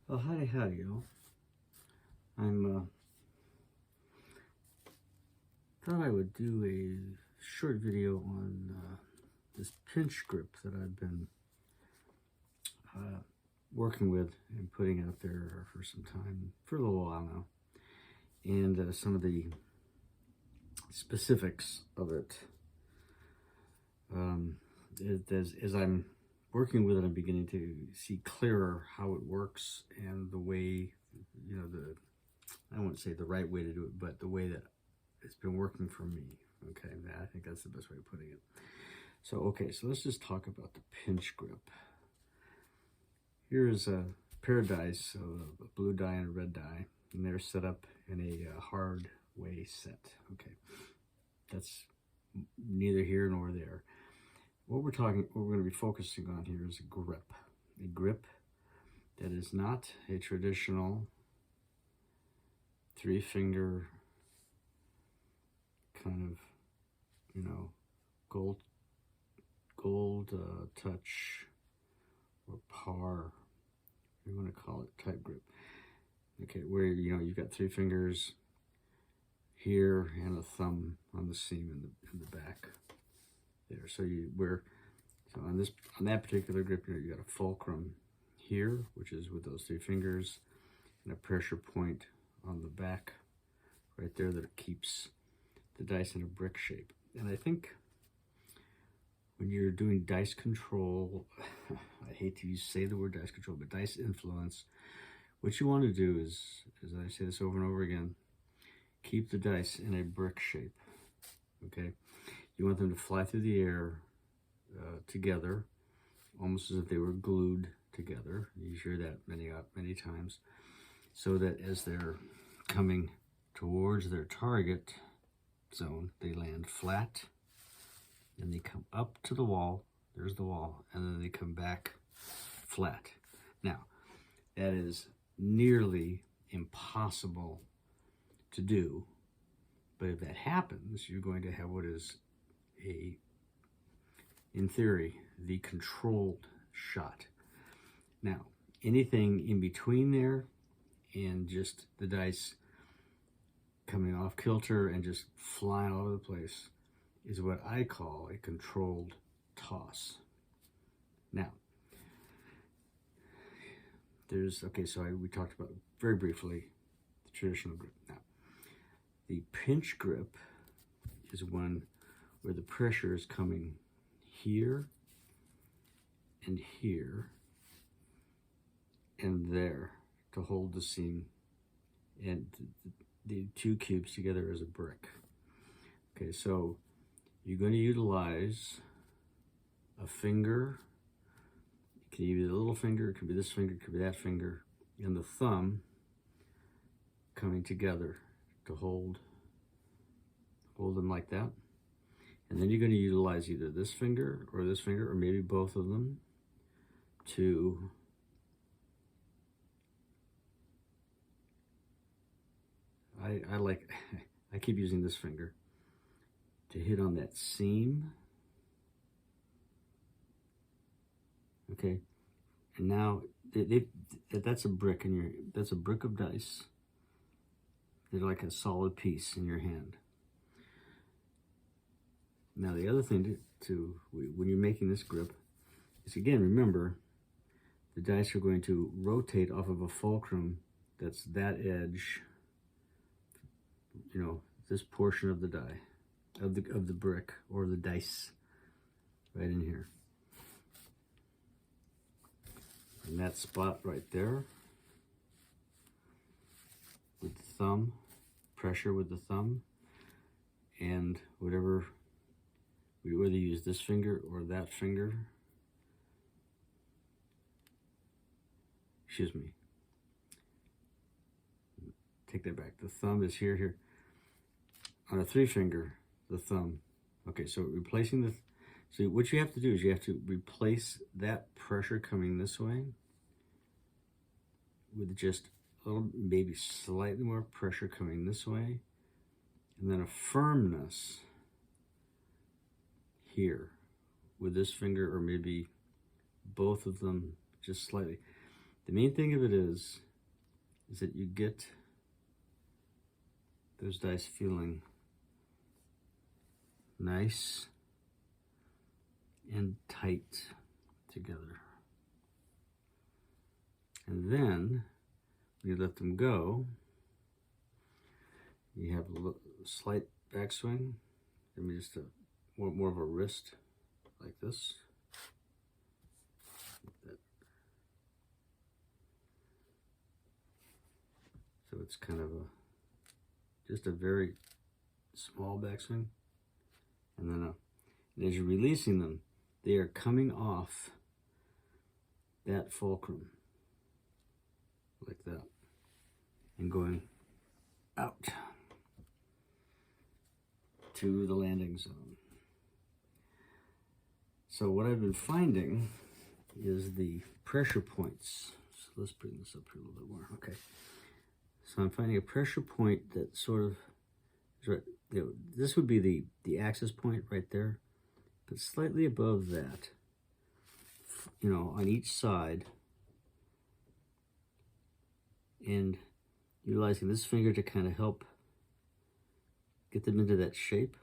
Oh, howdy, y'all. I'm thought I would do a short video on this pinch grip that I've been working with and putting out there for some time, for a little while now, and some of the specifics of it. As I'm working with it, I'm beginning to see clearer how it works and the way, I won't say the right way to do it, but the way that it's been working for me. Okay, I think that's the best way of putting it. So let's just talk about the pinch grip. Here's a pair of dice, so a blue die and a red die, and they're set up in a hard way set. Okay, that's neither here nor there. What we're going to be focusing on here is a grip that is not a traditional 3-finger kind of, gold touch or par, you want to call it, type grip. Okay, where you've got 3 fingers here and a thumb on the seam in the back there. So on that particular grip, you got a fulcrum here, which is with those 3 fingers, and a pressure point on the back right there that keeps the dice in a brick shape. And I think when you're doing dice control, I hate to say the word dice control, but dice influence, what you want to do is, as I say this over and over again, keep the dice in a brick shape. Okay, you want them to fly through the air together, almost as if they were glued together. You hear that many times, so that as they're coming towards their target zone, they land flat, and they come up to the wall. There's the wall, and then they come back flat. Now, that is nearly impossible to do, but if that happens, you're going to have what is in theory, the controlled shot. Now, anything in between there and just the dice coming off kilter and just flying all over the place is what I call a controlled toss. Now, we talked about very briefly the traditional grip. Now, the pinch grip is one where the pressure is coming here and here and there to hold the seam and the 2 cubes together as a brick. Okay, so you're going to utilize a finger. It can be the little finger, it could be this finger, it could be that finger, and the thumb coming together to hold them like that. And then you're going to utilize either this finger, or maybe both of them to I keep using this finger to hit on that seam. Okay, and now that's a brick that's a brick of dice. They're like a solid piece in your hand. Now the other thing when you're making this grip is, again, remember, the dice are going to rotate off of a fulcrum that's that edge, this portion of the die, of the brick or the dice right in here. And that spot right there with the thumb, pressure with the thumb, and whether you use this finger or that finger. Excuse me. Take that back. The thumb is here. On a 3-finger, the thumb. Okay, so replacing so what you have to do is you have to replace that pressure coming this way with just a little, maybe slightly more pressure coming this way, and then a firmness here with this finger, or maybe both of them just slightly. The main thing of it is that you get those dice feeling nice and tight together. And then when you let them go, you have a slight backswing. I mean, just more of a wrist like this. So it's kind of just a very small backswing. And then and as you're releasing them, they are coming off that fulcrum like that and going out to the landing zone. So what I've been finding is the pressure points. So let's bring this up here a little bit more. Okay. So I'm finding a pressure point that sort of, this would be the axis point right there, but slightly above that, you know, on each side, and utilizing this finger to kind of help get them into that shape,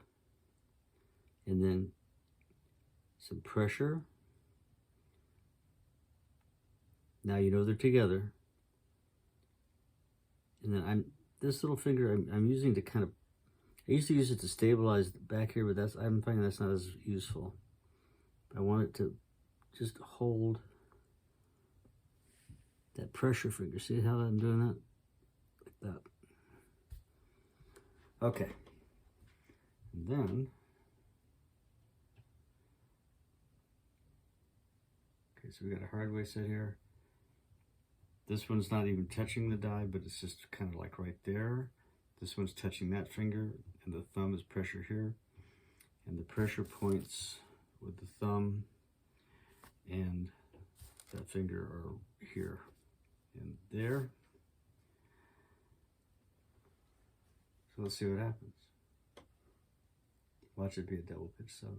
and then some pressure. Now you know they're together. And then this little finger I'm using to kind of, I used to use it to stabilize the back here, but I'm finding that's not as useful. I want it to just hold that pressure finger. See how I'm doing that? Like that. Okay. And then, okay, so we got a hard way set here. This one's not even touching the die, but it's just kind of like right there. This one's touching that finger, and the thumb is pressure here. And the pressure points with the thumb and that finger are here and there. So let's see what happens. Watch it be a double pitch sub.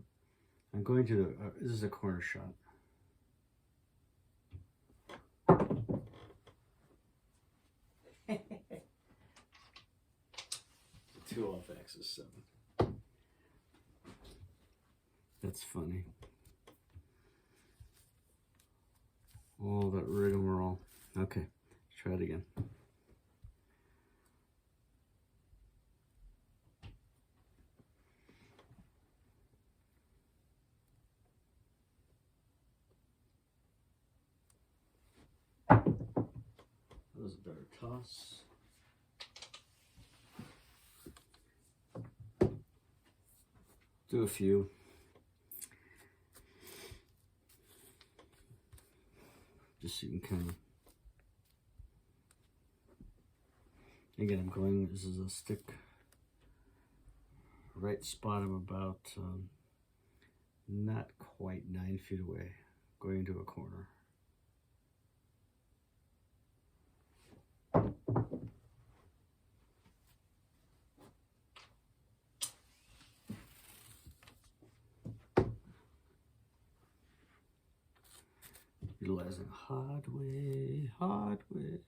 I'm going to, this is a corner shot. Two off axis 7. That's funny. All that rigmarole. Okay, let's try it again. That was a better toss. Do a few. Just so you can kind of, again, I'm going, this is a stick right spot. I'm about not quite 9 feet away, going into a corner. Utilizing hard way, hard way.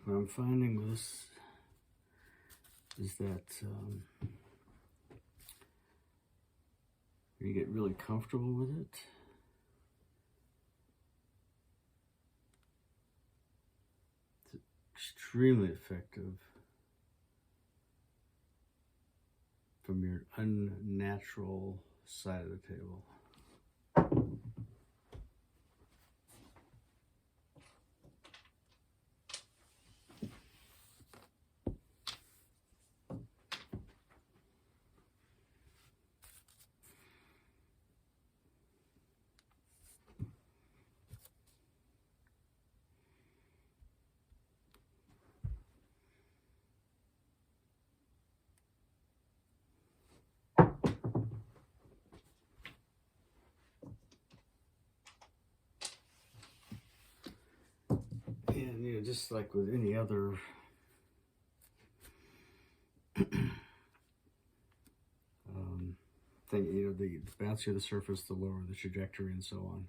What I'm finding with this is that you get really comfortable with it, it's extremely effective from your unnatural side of the table. And you know, just like with any other thing, you know, the bouncier the surface, the lower the trajectory, and so on.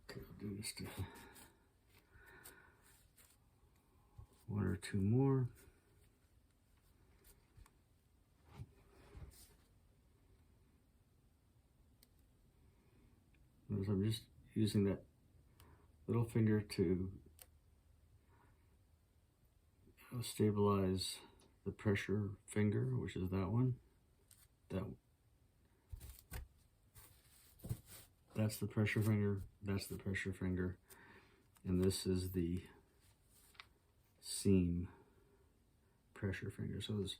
Okay, I'll do just one or two more. Notice I'm just using that little finger to stabilize the pressure finger, which is that one. That's the pressure finger, that's the pressure finger, and this is the seam pressure finger. So there's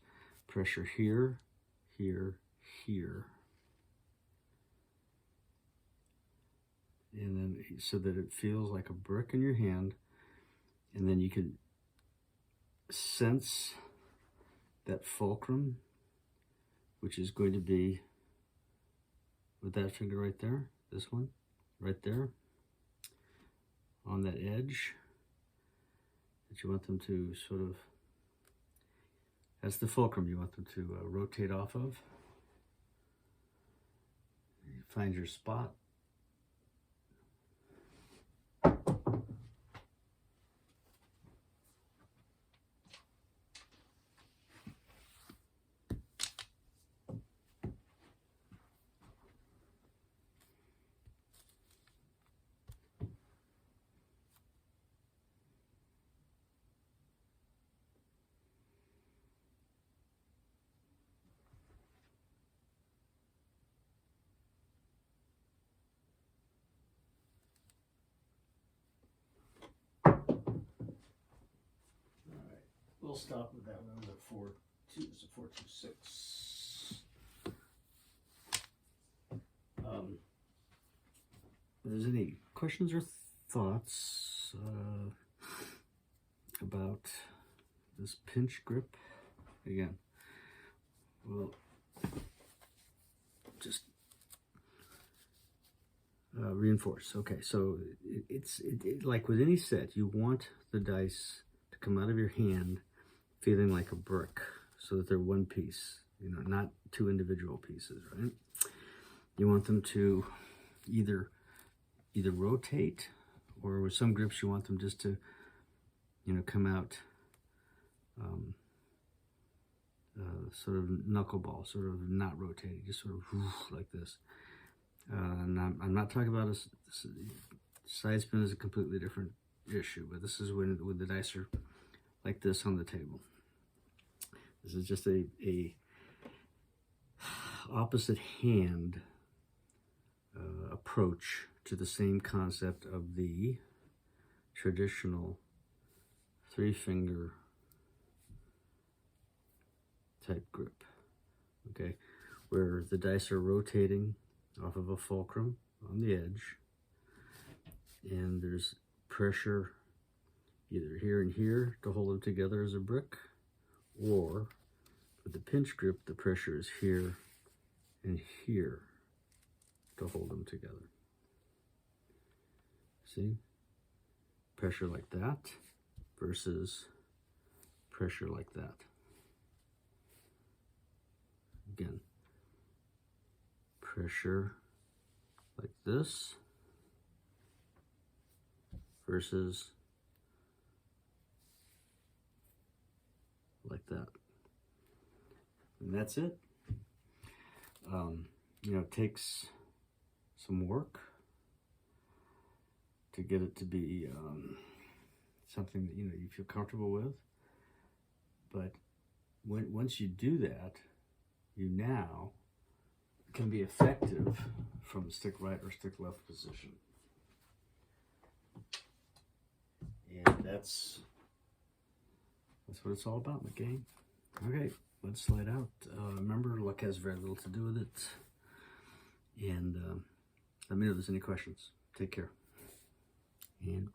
pressure here, here, here. And then so that it feels like a brick in your hand, and then you can sense that fulcrum, which is going to be with that finger right there, this one, right there, on that edge that you want them to sort of, that's the fulcrum you want them to rotate off of. You find your spot. We'll stop with that one at 4-2, it's a 4-2-6. If there's any questions or thoughts about this pinch grip, again, we'll just reinforce. Okay, so it's like with any set, you want the dice to come out of your hand feeling like a brick, so that they're one piece, you know, not two individual pieces, right? You want them to either rotate, or with some grips you want them just to, you know, come out sort of knuckleball, sort of not rotating, just sort of like this. And I'm not talking about a side spin is a completely different issue, but this is when the dice are like this on the table. This is just a opposite hand approach to the same concept of the traditional 3-finger type grip, okay, where the dice are rotating off of a fulcrum on the edge, and there's pressure either here and here to hold them together as a brick, or with the pinch grip, the pressure is here and here to hold them together. See? Pressure like that versus pressure like that. Again, pressure like this versus like that. And that's it. You know, it takes some work to get it to be something that, you know, you feel comfortable with. But once you do that, you now can be effective from stick right or stick left position. And that's what it's all about in the game. Okay, let's slide out. Remember, luck has very little to do with it. And let me know if there's any questions. Take care. And